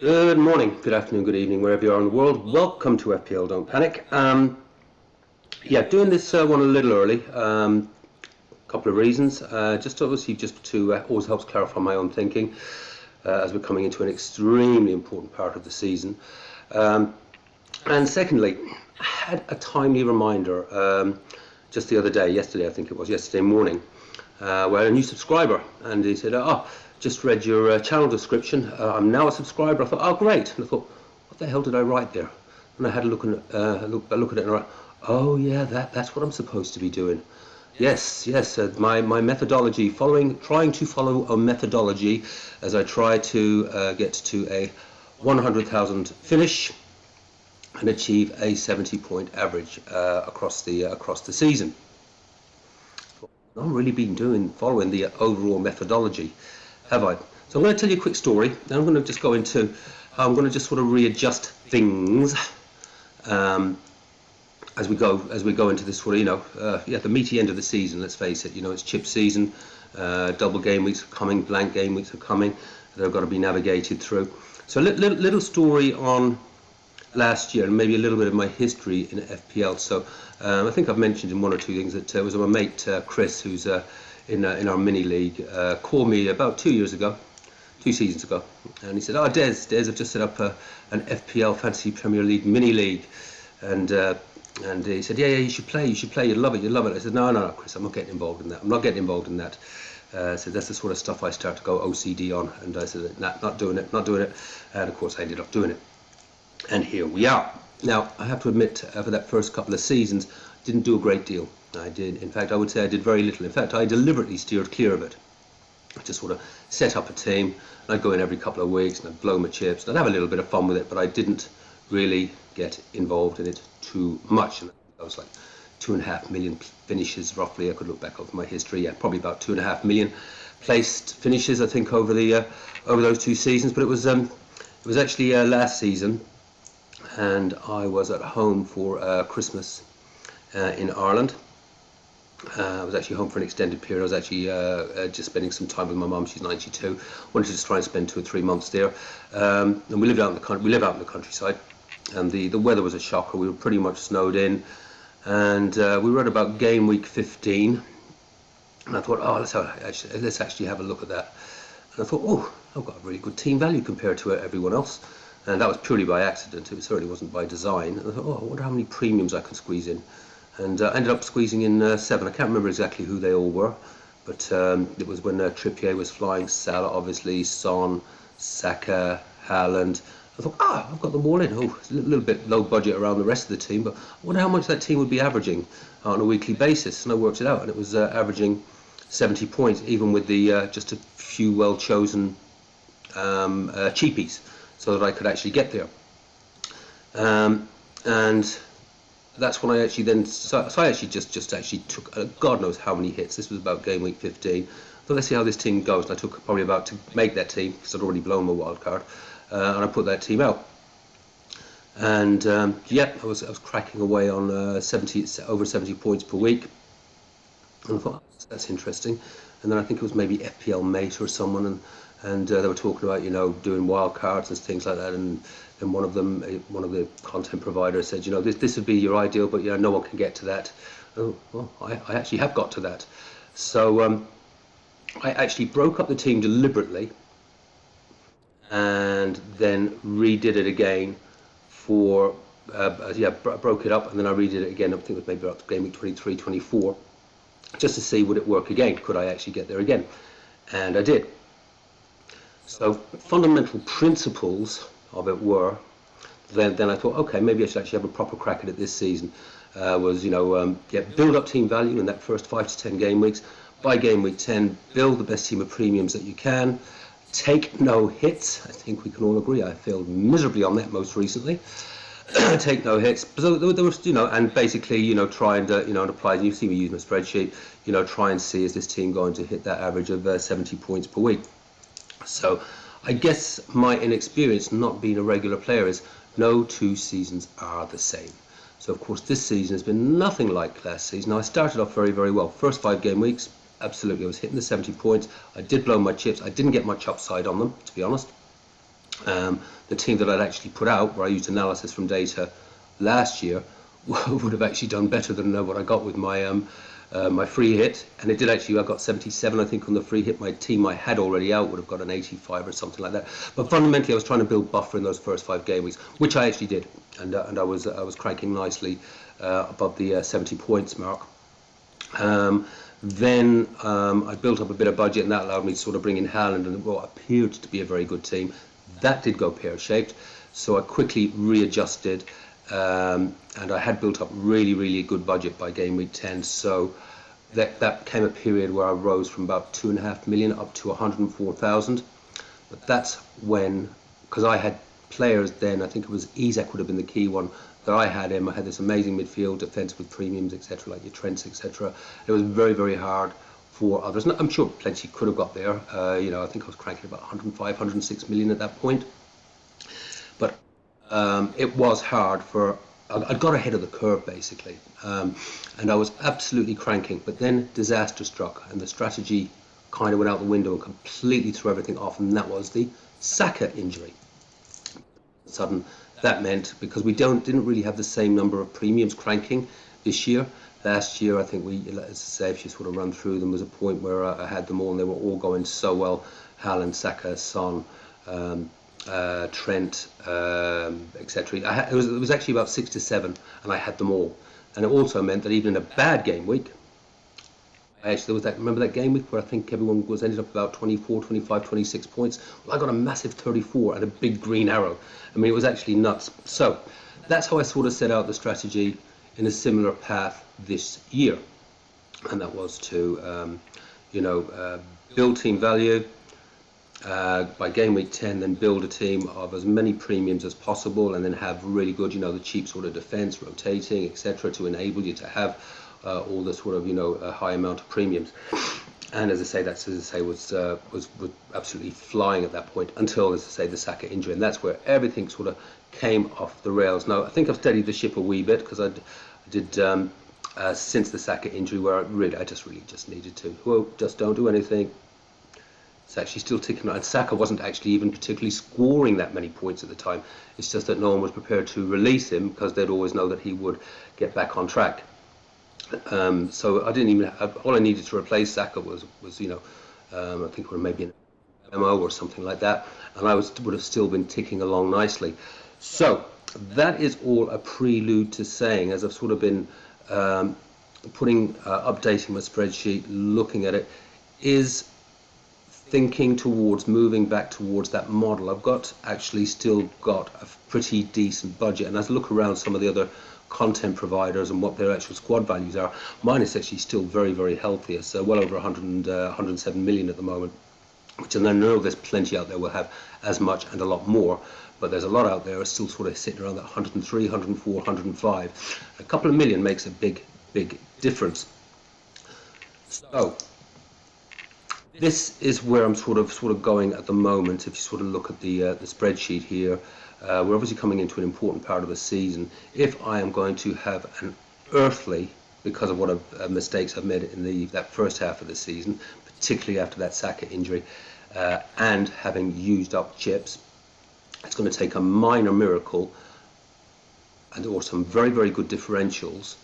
Good morning, good afternoon, good evening, wherever you are in the world. Welcome to FPL, don't panic. Yeah, doing this one a little early. Couple of reasons. Just obviously just to always helps clarify my own thinking as we're coming into an extremely important part of the season. And secondly, I had a timely reminder just the other day, yesterday I think it was, yesterday morning, where a new subscriber, and he said, "Oh, just read your channel description. I'm now a subscriber." I thought, "Oh, great!" And I thought, "What the hell did I write there?" And I had a look at it, and I went, "Oh yeah, that's what I'm supposed to be doing." Yes, yes. My methodology, trying to follow a methodology as I try to get to a 100,000 finish and achieve a 70-point average across the season. I've not really been following the overall methodology, have I? So I'm going to tell you a quick story. Then I'm going to just go into how I'm going to just sort of readjust things as we go into this sort of the meaty end of the season. Let's face it, it's chip season. Double game weeks are coming, blank game weeks are coming. They've got to be navigated through. So little story on last year, and maybe a little bit of my history in FPL. So I think I've mentioned in one or two things that it was my mate Chris, who's in our mini league, called me about 2 seasons ago, and he said, "Oh, Des, I've just set up an FPL Fantasy Premier League mini league," and he said, "Yeah, you should play, you'd love it." I said, "No, Chris, I'm not getting involved in that. I'm not getting involved in that." So that's the sort of stuff I start to go OCD on, and I said, "Nah, not doing it," and of course I ended up doing it. And here we are. Now, I have to admit, for that first couple of seasons, I didn't do a great deal. In fact, I would say I did very little. In fact, I deliberately steered clear of it. I just sort of set up a team, and I'd go in every couple of weeks, and I'd blow my chips, and I'd have a little bit of fun with it, but I didn't really get involved in it too much. And I was like 2.5 million finishes, roughly. I could look back over my history. Yeah, probably about 2.5 million placed finishes, I think, over those 2 seasons. But it was actually last season, and I was at home for Christmas in Ireland. I was actually home for an extended period. I was actually just spending some time with my mum. She's 92. Wanted to just try and spend 2 or 3 months there. And we live out in the countryside, and the weather was a shocker. We were pretty much snowed in, and we were at about game week 15. And I thought, "Oh, let's actually have a look at that." And I thought, "Oh, I've got a really good team value compared to everyone else." And that was purely by accident. It certainly wasn't by design. And I thought, "Oh, I wonder how many premiums I can squeeze in." And I ended up squeezing in 7. I can't remember exactly who they all were, but it was when Trippier was flying, Salah, obviously, Son, Saka, Haaland. I thought, I've got them all in. Oh, it's a little bit low budget around the rest of the team, but I wonder how much that team would be averaging on a weekly basis. And I worked it out, and it was averaging 70 points, even with the just a few well-chosen cheapies, so that I could actually get there. And that's when I actually then, so I actually just actually took God knows how many hits. This was about game week 15. So let's see how this team goes. And I took probably about to make that team, because I'd already blown my wild card, and I put that team out. And yeah, I was cracking away on over 70 points per week. And I thought, that's interesting. And then I think it was maybe FPL Mate or someone, and they were talking about doing wild cards and things like that. And one of the content providers said, this would be your ideal, but no one can get to that. Oh, well, I actually have got to that. So I actually broke up the team deliberately, and then redid it again for broke it up, and then I redid it again. I think it was maybe up to game week 23, 24, just to see would it work again. Could I actually get there again? And I did. So fundamental principles of it were, then I thought, okay, maybe I should actually have a proper crack at it this season. Build up team value in that first 5 to 10 game weeks. By game week 10, build the best team of premiums that you can. Take no hits. I think we can all agree I failed miserably on that most recently. Take no hits. So there was, and basically, try and, and apply. You see me use my spreadsheet. Try and see, is this team going to hit that average of 70 points per week? So I guess my inexperience, not being a regular player, is no 2 seasons are the same. So of course this season has been nothing like last season. Now I started off very, very well. First 5 game weeks, absolutely, I was hitting the 70 points. I did blow my chips. I didn't get much upside on them, to be honest. The team that I'd actually put out, where I used analysis from data last year, would have actually done better than what I got with my free hit, and it did actually. I got 77, I think, on the free hit. My team I had already out would have got an 85 or something like that. But fundamentally, I was trying to build buffer in those first 5 game weeks, which I actually did, and I was cranking nicely above the 70 points mark. Then I built up a bit of budget, and that allowed me to sort of bring in Haaland and what appeared to be a very good team. That did go pear-shaped, so I quickly readjusted, and I had built up really good budget by game week 10. So that came a period where I rose from about 2.5 million up to 104,000. But that's when, because I had players then, I think it was Isak would have been the key one that I had him. I had this amazing midfield defence with premiums, etc., like your Trents, etc. It was very hard for others. I'm sure plenty could have got there. I think I was cranking about 105, 106 million at that point. But it was hard for. I got ahead of the curve basically, and I was absolutely cranking. But then disaster struck, and the strategy kind of went out the window and completely threw everything off. And that was the Saka injury. Sudden. That meant, because we didn't really have the same number of premiums cranking this year. Last year, I think we, as I say, if you sort of run through them, was a point where I had them all, and they were all going so well. Haaland, Saka, Son, Trent, etc. It was actually about 6 to 7, and I had them all. And it also meant that even in a bad game week, there was that, remember that game week where I think everyone was ended up about 24, 25, 26 points? Well, I got a massive 34 and a big green arrow. I mean, it was actually nuts. So that's how I sort of set out the strategy in a similar path this year. And that was to, build team value by game week 10, then build a team of as many premiums as possible, and then have really good, the cheap sort of defense, rotating, etc., to enable you to have all the sort of a high amount of premiums. And as I say, was absolutely flying at that point until, as I say, the Saka injury, and that's where everything sort of came off the rails. Now I think I've steadied the ship a wee bit, because I did since the Saka injury, where I just needed to, well, just don't do anything. It's actually still ticking on. And Saka wasn't actually even particularly scoring that many points at the time. It's just that no one was prepared to release him, because they'd always know that he would get back on track. So I didn't even all I needed to replace Saka was I think we're maybe an MO or something like that, and I would have still been ticking along nicely. So that is all a prelude to saying, as I've sort of been updating my spreadsheet, looking at it, is thinking towards moving back towards that model. I've still got a pretty decent budget, and as I look around some of the other content providers and what their actual squad values are, mine is actually still very healthy. It's well over 107 million at the moment, which, and I know there's plenty out there will have as much and a lot more, but there's a lot out there are still sort of sitting around that 103, 104, 105. A couple of million makes a big difference. So this is where I'm sort of going at the moment. If you sort of look at the spreadsheet here, we're obviously coming into an important part of the season. If I am going to have an earthly, because of what mistakes I've made in that first half of the season, particularly after that Saka injury, and having used up chips, it's going to take a minor miracle or some very good differentials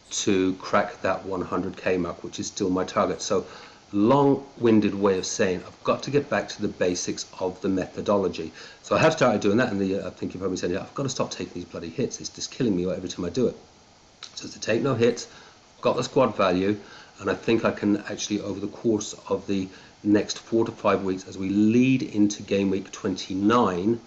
to crack that 100k mark, which is still my target. So long-winded way of saying I've got to get back to the basics of the methodology. So I have started doing that, and I think you've probably said, yeah, I've got to stop taking these bloody hits. It's just killing me every time I do it. So to take no hits, got the squad value, and I think I can actually, over the course of the next 4 to 5 weeks, as we lead into game week 29,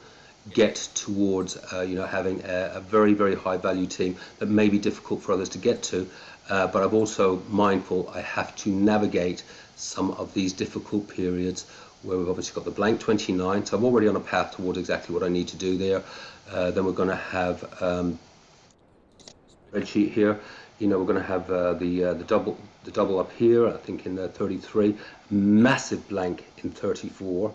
get towards having a very high value team that may be difficult for others to get to, but I'm also mindful I have to navigate some of these difficult periods where we've obviously got the blank 29, so I'm already on a path towards exactly what I need to do there. Then we're going to have spreadsheet here. We're going to have the double up here, I think in 33, massive blank in 34,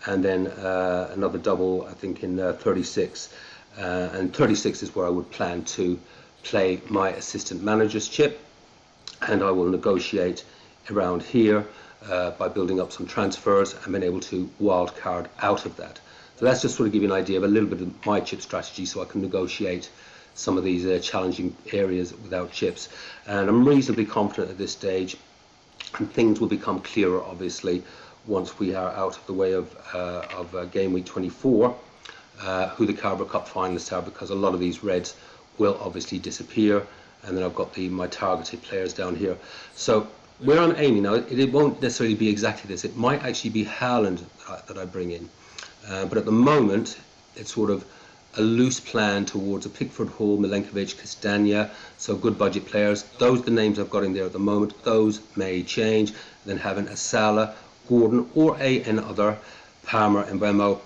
and then another double, I think, in 36. And 36 is where I would plan to play my assistant manager's chip, and I will negotiate around here by building up some transfers and being able to wild card out of that. So that's just sort of give you an idea of a little bit of my chip strategy, so I can negotiate some of these challenging areas without chips. And I'm reasonably confident at this stage, and things will become clearer obviously once we are out of the way of game week 24, who the Carabao Cup finalists are, because a lot of these reds will obviously disappear. And then I've got my targeted players down here. So where I'm aiming now, it won't necessarily be exactly this. It might actually be Haaland that I bring in. But at the moment, it's sort of a loose plan towards a Pickford, Hall, Milenkovic, Castagna, so good budget players. Those are the names I've got in there at the moment. Those may change. Then having a Salah, Gordon, or another, Palmer, Mbeumo,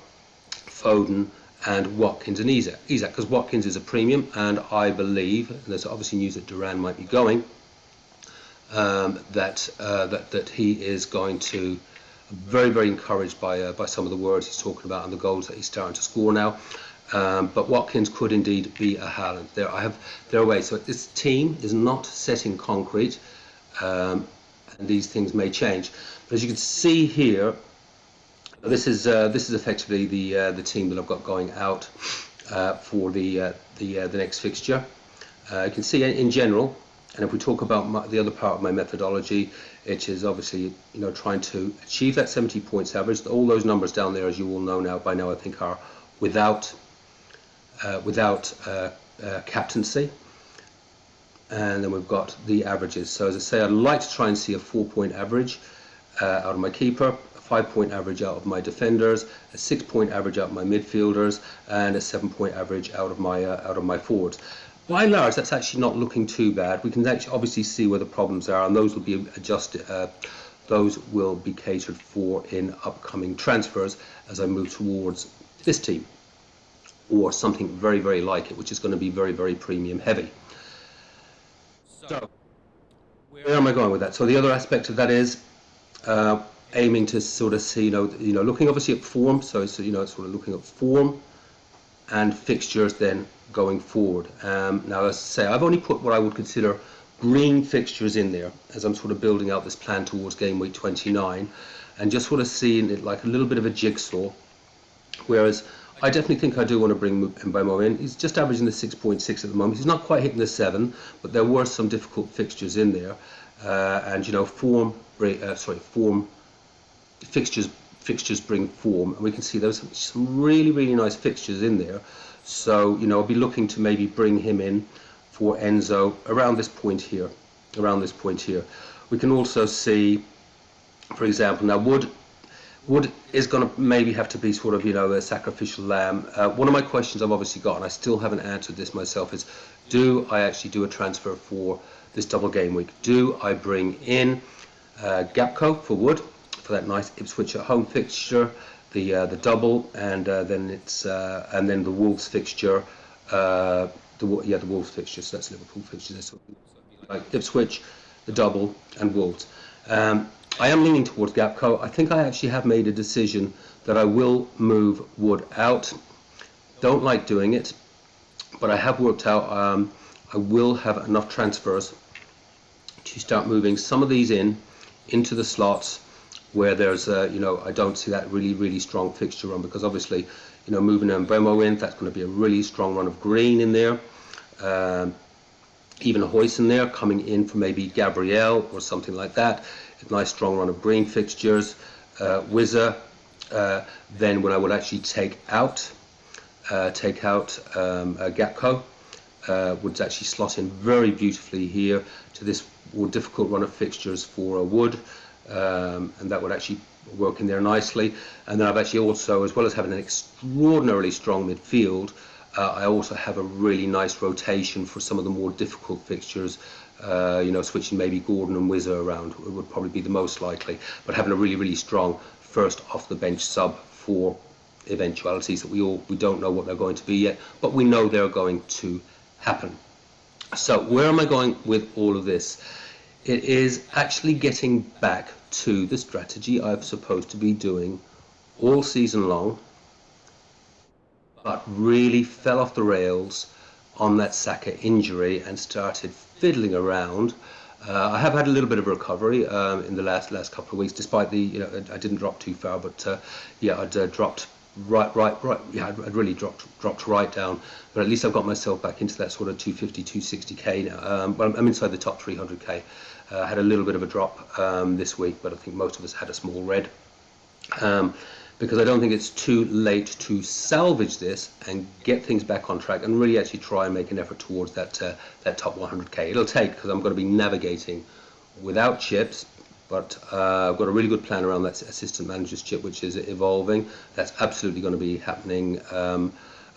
Foden, and Watkins and Isak, because Watkins is a premium, and I believe, and there's obviously news that Duran might be going, that he is going to very, very encouraged by some of the words he's talking about and the goals that he's starting to score now. But Watkins could indeed be a Haaland. There are ways. So this team is not set in concrete, and these things may change. But as you can see here, this is effectively the team that I've got going out for the next fixture. You can see in general, and if we talk about the other part of my methodology, it is obviously trying to achieve that 70 points average. All those numbers down there, as you all know now by now, I think are without captaincy. And then we've got the averages. So as I say, I'd like to try and see a 4-point average out of my keeper, a 5-point average out of my defenders, a 6-point average out of my midfielders, and a 7-point average out of my forwards. By and large, that's actually not looking too bad. We can actually obviously see where the problems are, and those will be adjusted. Those will be catered for in upcoming transfers as I move towards this team, or something very, very like it, which is going to be very, very premium heavy. So, where am I going with that? So the other aspect of that is aiming to sort of see, looking obviously at form. So it's sort of looking at form and fixtures then going forward. Now, as I say, I've only put what I would consider green fixtures in there as I'm sort of building out this plan towards game week 29, and just sort of seeing it like a little bit of a jigsaw. Whereas I definitely think I do want to bring Mbeumo in. He's just averaging the 6.6 at the moment. He's not quite hitting the 7, but there were some difficult fixtures in there. And form fixtures bring form, and we can see there's some really, really nice fixtures in there. So I'll be looking to maybe bring him in for Enzo around this point here. We can also see, for example, now Wood is going to maybe have to be sort of a sacrificial lamb. One of my questions I've obviously got, and I still haven't answered this myself, is do I actually do a transfer for this double game week? Do I bring in Gapco for Wood for that nice Ipswich at home fixture, the double, and then the Wolves fixture, the Wolves fixture. So that's Liverpool fixture. So like Ipswich, the double, and Wolves. I am leaning towards Gapco. I think I actually have made a decision that I will move Wood out. Don't like doing it, but I have worked out I will have enough transfers to start moving some of these into the slots where there's I don't see that really, really strong fixture run, because obviously moving Mbeumo in, that's going to be a really strong run of green in there. Even a Hoyce in there coming in for maybe Gabriel or something like that. A nice strong run of green fixtures. Wizard. Then when I would actually take out Gapco, would actually slot in very beautifully here to this more difficult run of fixtures for Wood, and that would actually work in there nicely. And then I've actually also, as well as having an extraordinarily strong midfield, I also have a really nice rotation for some of the more difficult fixtures. Switching maybe Gordon and Wizard around would probably be the most likely, but having a really, really strong first off the bench sub for eventualities that we don't know what they're going to be yet, but we know they're going to happen. So where am I going with all of this? It is actually getting back to the strategy I'm supposed to be doing all season long, but really fell off the rails on that Saka injury and started fiddling around. I have had a little bit of recovery in the last couple of weeks, despite I didn't drop too far, but I'd dropped right. Yeah, I'd really dropped right down, but at least I've got myself back into that sort of 250, 260k now. But I'm inside the top 300k. I had a little bit of a drop this week, but I think most of us had a small red. Because I don't think it's too late to salvage this and get things back on track and really actually try and make an effort towards that top 100k. It'll take, because I'm going to be navigating without chips, but I've got a really good plan around that assistant manager's chip, which is evolving. That's absolutely going to be happening.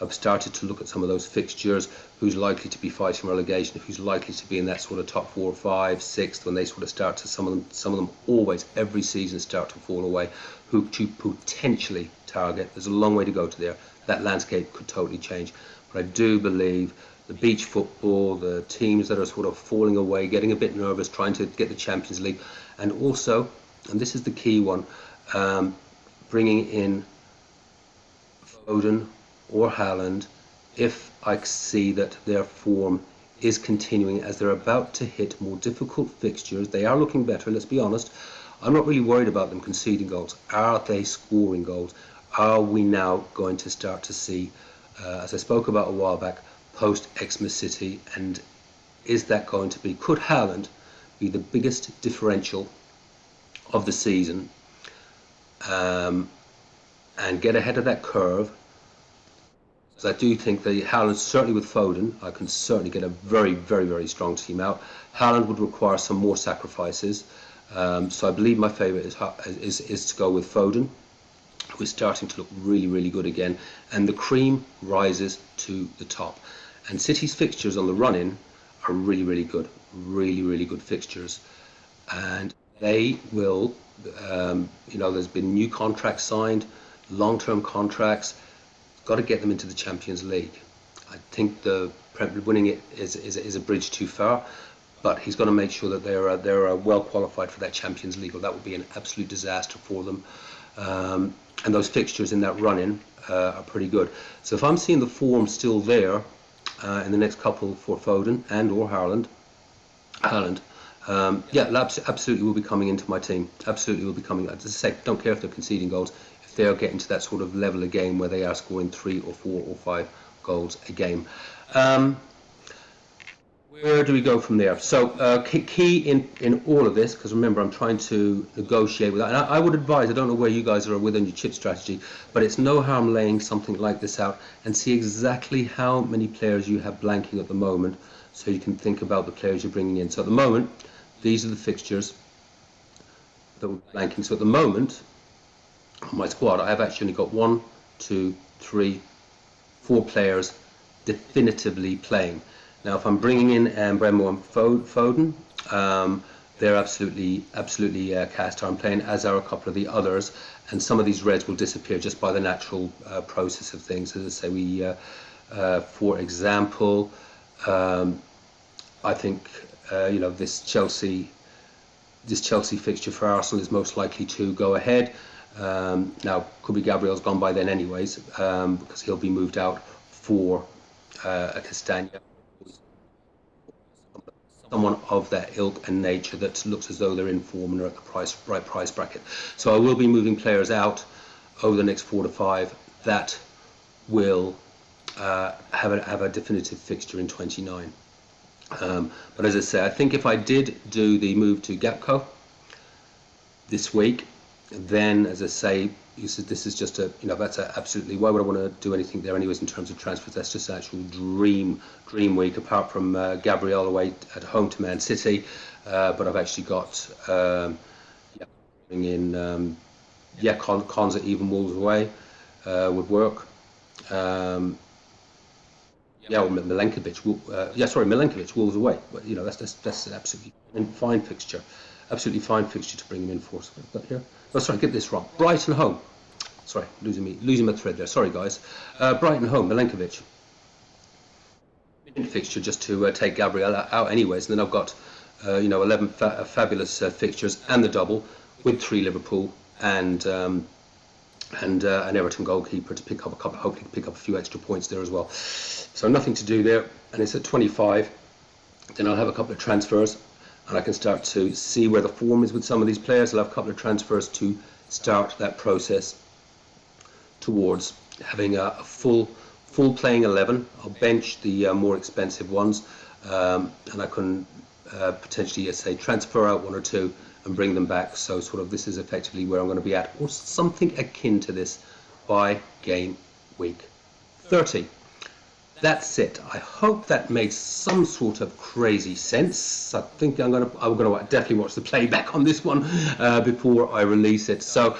I've started to look at some of those fixtures, who's likely to be fighting relegation, who's likely to be in that sort of top 4, 5, 6, when they sort of start to, some of them always, every season, start to fall away, who to potentially target. There's a long way to go to there. That landscape could totally change. But I do believe the beach football, the teams that are sort of falling away, getting a bit nervous, trying to get the Champions League, and also, and this is the key one, bringing in Foden or Haaland, if I see that their form is continuing as they're about to hit more difficult fixtures. They are looking better, let's be honest. I'm not really worried about them conceding goals. Are they scoring goals? Are we now going to start to see, as I spoke about a while back, post-Xmas City, and is that going to be, could Haaland be the biggest differential of the season and get ahead of that curve? So I do think that Haaland, certainly with Foden, I can certainly get a very, very, very strong team out. Haaland would require some more sacrifices. So I believe my favourite is to go with Foden, who is starting to look really, really good again. And the cream rises to the top. And City's fixtures on the run-in are really, really good. Really, really good fixtures. And they will, there's been new contracts signed, long-term contracts. Got to get them into the Champions League. I think winning it is a bridge too far, but he's got to make sure that they're well qualified for that Champions League, or that would be an absolute disaster for them. And those fixtures in that run-in are pretty good. So if I'm seeing the form still there in the next couple for Foden and or Haaland, absolutely will be coming into my team. Absolutely will be coming. As I say, don't care if they're conceding goals. They're getting to that sort of level of game where they are scoring 3 or 4 or 5 goals a game. Where do we go from there? So key in all of this, because remember I'm trying to negotiate with that, and I would advise, I don't know where you guys are within your chip strategy, but it's no harm laying something like this out and see exactly how many players you have blanking at the moment, so you can think about the players you're bringing in. So at the moment, these are the fixtures that we're blanking. So at the moment, on my squad, I have actually got 1, 2, 3, 4 players definitively playing. Now, if I'm bringing in Bremo and Foden, they're absolutely cast iron playing, as are a couple of the others, and some of these reds will disappear just by the natural process of things. As I say, for example, I think this Chelsea fixture for Arsenal is most likely to go ahead. Now, could be Gabriel's gone by then anyways, because he'll be moved out for a Castagna, someone of that ilk and nature that looks as though they're in form and are at the right price bracket. So I will be moving players out over the next 4 to 5 that will have a definitive fixture in 29. But as I say, I think if I did do the move to Gapco this week, then, as I say, this is just that's absolutely, why would I want to do anything there anyways in terms of transfers? That's just an actual dream week, apart from Gabriel away at home to Man City. But I've actually got bring in Cons at even Wolves away would work. Or Milenkovic. Milenkovic Wolves away. But that's an absolutely fine fixture. Absolutely fine fixture to bring him in for. So I've got here. Oh, sorry, get this wrong. Brighton home. Sorry, losing my thread there. Sorry, guys. Brighton home, Milenkovic. Fixture just to take Gabriel out anyways. And then I've got 11 fabulous fixtures and the double with 3 Liverpool and an Everton goalkeeper to pick up hopefully pick up a few extra points there as well. So nothing to do there, and it's at 25. Then I'll have a couple of transfers, and I can start to see where the form is with some of these players. I'll have a couple of transfers to start that process towards having a full playing 11. I'll bench the more expensive ones, and I can potentially, say, transfer out one or two and bring them back. So sort of this is effectively where I'm going to be at, or something akin to this, by game week 30. That's it. I hope that made some sort of crazy sense. I think I'm going to definitely watch the playback on this one before I release it. So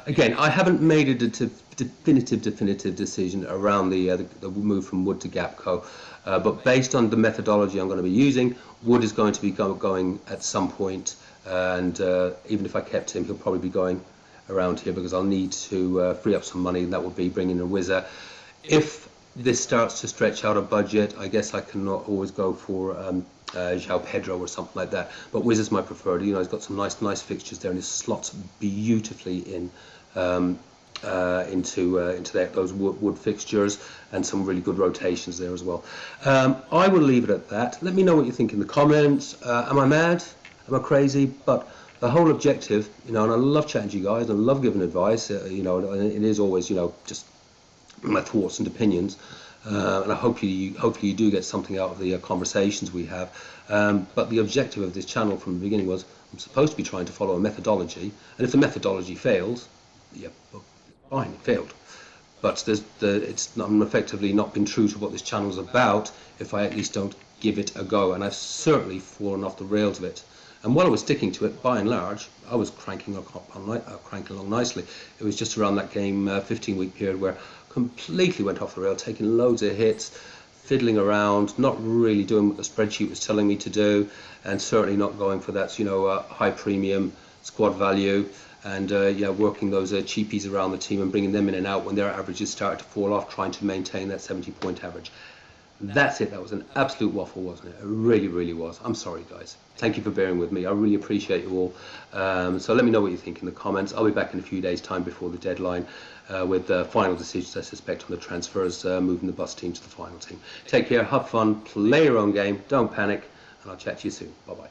again, I haven't made a definitive decision around the move from Wood to Gapco, but based on the methodology I'm going to be using, Wood is going to be going at some point, and even if I kept him, he'll probably be going around here because I'll need to free up some money, and that would be bringing a Wizard. If this starts to stretch out a budget, I guess I cannot always go for João Pedro or something like that. But Wizard's my preferred. You know, he's got some nice fixtures there, and his slots beautifully in into those wood fixtures, and some really good rotations there as well. I will leave it at that. Let me know what you think in the comments. Am I mad? Am I crazy? But the whole objective, you know, and I love chatting to you guys, and I love giving advice. You know, and it is always, you know, just my thoughts and opinions, and I hopefully you do get something out of the conversations we have. But the objective of this channel from the beginning was, I'm supposed to be trying to follow a methodology, and if the methodology fails, yeah, well, fine, it failed. But I'm effectively not been true to what this channel is about if I at least don't give it a go, and I've certainly fallen off the rails of it. And while I was sticking to it, by and large, I was cranking along nicely. It was just around that game 15-week period where completely went off the rail, taking loads of hits, fiddling around, not really doing what the spreadsheet was telling me to do, and certainly not going for that, you know, high premium squad value, and yeah, working those cheapies around the team and bringing them in and out when their averages started to fall off, trying to maintain that 70-point average. That's it. That was an absolute waffle, wasn't it? It really was. I'm sorry, guys. Thank you for bearing with me. I really appreciate you all. So let me know what you think in the comments. I'll be back in a few days' time before the deadline with final decisions, I suspect, on the transfers, moving the bus team to the final team. Take care, have fun, play your own game, don't panic, and I'll chat to you soon. Bye-bye.